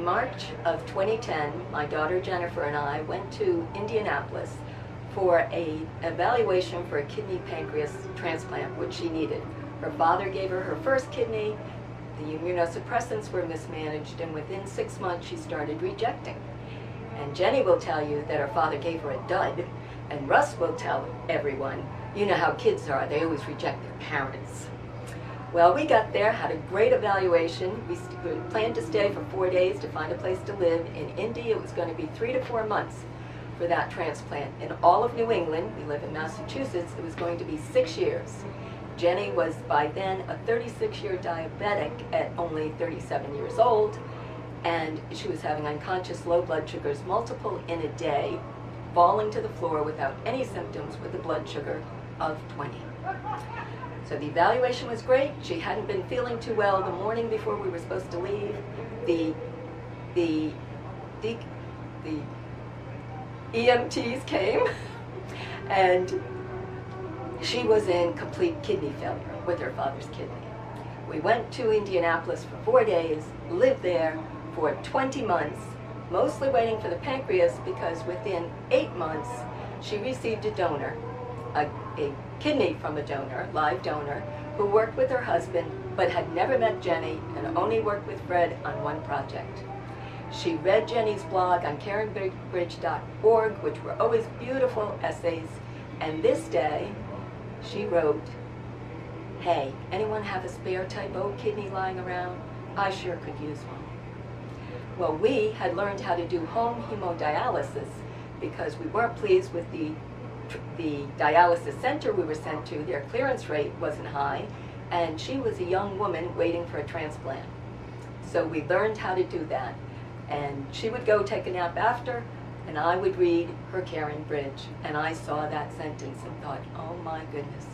In March of 2010, my daughter Jennifer and I went to Indianapolis for an evaluation for a kidney pancreas transplant, which she needed. Her father gave her her first kidney, the immunosuppressants were mismanaged, and within 6 months she started rejecting. And Jenny will tell you that her father gave her a dud, and Russ will tell everyone, you know how kids are, they always reject their parents. Well, we got there, had a great evaluation. We planned to stay for 4 days to find a place to live. In Indy, it was going to be 3 to 4 months for that transplant. In all of New England, we live in Massachusetts, it was going to be 6 years. Jenny was by then a 36-year diabetic at only 37 years old, and she was having unconscious low blood sugars, multiple in a day, falling to the floor without any symptoms with a blood sugar of 20. So the evaluation was great. She hadn't been feeling too well the morning before we were supposed to leave. The EMTs came, and she was in complete kidney failure with her father's kidney. We went to Indianapolis for 4 days, lived there for 20 months, mostly waiting for the pancreas, because within 8 months she received a donor, a kidney from a donor, live donor, who worked with her husband but had never met Jenny and only worked with Fred on one project. She read Jenny's blog on KarenBridge.org, which were always beautiful essays, and this day she wrote, "Hey, anyone have a spare type O kidney lying around? I sure could use one." Well, we had learned how to do home hemodialysis because we weren't pleased with the dialysis center we were sent to. Their clearance rate wasn't high, and she was a young woman waiting for a transplant. So we learned how to do that, and she would go take a nap after, and I would read her Karen Bridge, and I saw that sentence and thought, oh my goodness.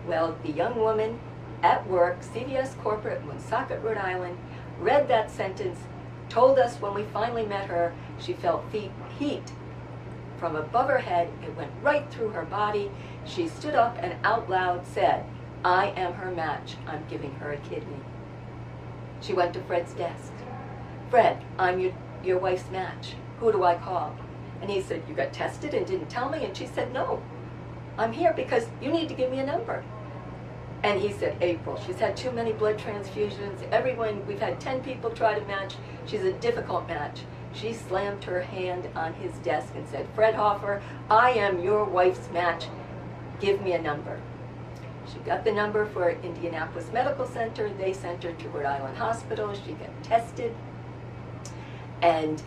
Well, the young woman at work, CVS Corporate in Woonsocket, Rhode Island, read that sentence, told us when we finally met her, she felt heat from above her head. It went right through her body. She stood up and out loud said, "I am her match. I'm giving her a kidney." She went to Fred's desk. "Fred, I'm your wife's match. Who do I call?" And he said, "You got tested and didn't tell me?" And she said, "No, I'm here because you need to give me a number." And he said, "April, she's had too many blood transfusions. We've had 10 people try to match. She's a difficult match." She slammed her hand on his desk and said, "Fred Hoffer, I am your wife's match. Give me a number." She got the number for Indianapolis Medical Center. They sent her to Rhode Island Hospital. She got tested. And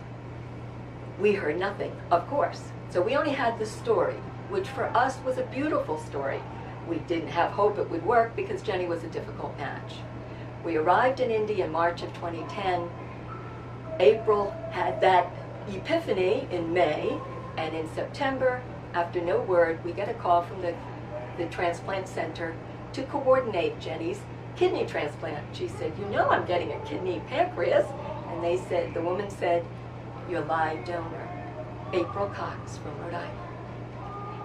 we heard nothing, of course. So we only had the story, which for us was a beautiful story. We didn't have hope it would work because Jenny was a difficult match. We arrived in Indy in March of 2010. April had that epiphany in May, and in September, after no word, we get a call from the transplant center to coordinate Jenny's kidney transplant. She said, "You know I'm getting a kidney pancreas." And they said, the woman said, "Your live donor, April Cox from Rhode Island."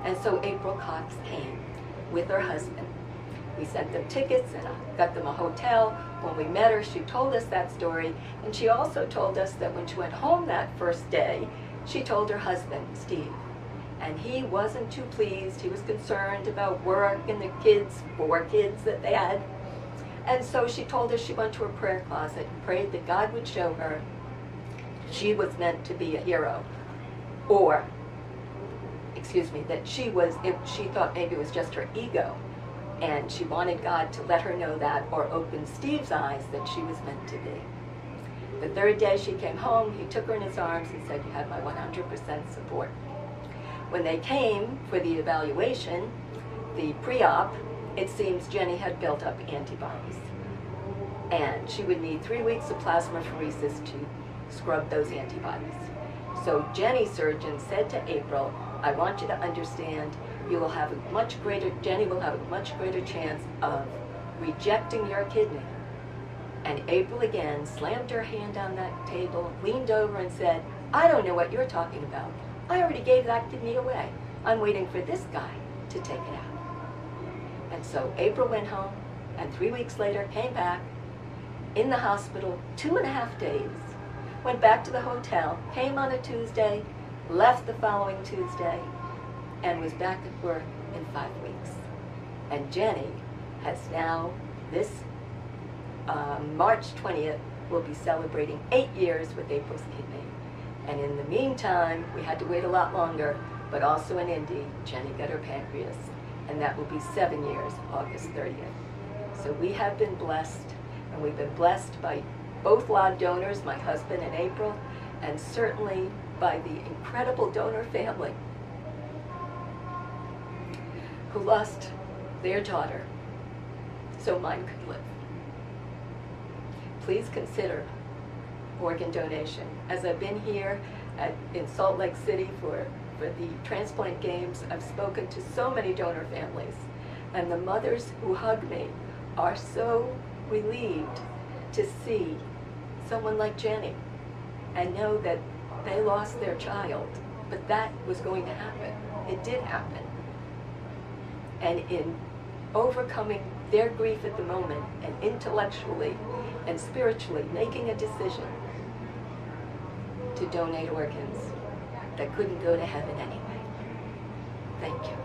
And so April Cox came with her husband. We sent them tickets and I got them a hotel. When we met her, she told us that story, and she also told us that when she went home that first day, she told her husband, Steve, and he wasn't too pleased. He was concerned about work and the kids, 4 kids that they had. And so she told us she went to her prayer closet and prayed that God would show her she was meant to be a hero, or, that she thought maybe it was just her ego, and she wanted God to let her know that, or open Steve's eyes that she was meant to be. The third day she came home, he took her in his arms and said, "You have my 100% support." When they came for the evaluation, the pre-op, it seems Jenny had built up antibodies, and she would need 3 weeks of plasmapheresis to scrub those antibodies. So Jenny's surgeon said to April, "I want you to understand, Jenny will have a much greater chance of rejecting your kidney." And April again slammed her hand on that table, leaned over and said, "I don't know what you're talking about. I already gave that kidney away. I'm waiting for this guy to take it out." And so April went home, and 3 weeks later came back in the hospital, 2.5 days, went back to the hotel, came on a Tuesday, left the following Tuesday, and was back at work in 5 weeks. And Jenny has now, this March 20th, will be celebrating 8 years with April's kidney. And in the meantime, we had to wait a lot longer, but also in Indy, Jenny got her pancreas, and that will be 7 years, August 30th. So we have been blessed, and we've been blessed by both live donors, my husband and April, and certainly by the incredible donor family who lost their daughter so mine could live. Please consider organ donation. As I've been here in Salt Lake City for the Transplant Games, I've spoken to so many donor families, and the mothers who hug me are so relieved to see someone like Jenny and know that they lost their child, but that was going to happen. It did happen. And in overcoming their grief at the moment and intellectually and spiritually making a decision to donate organs that couldn't go to heaven anyway. Thank you.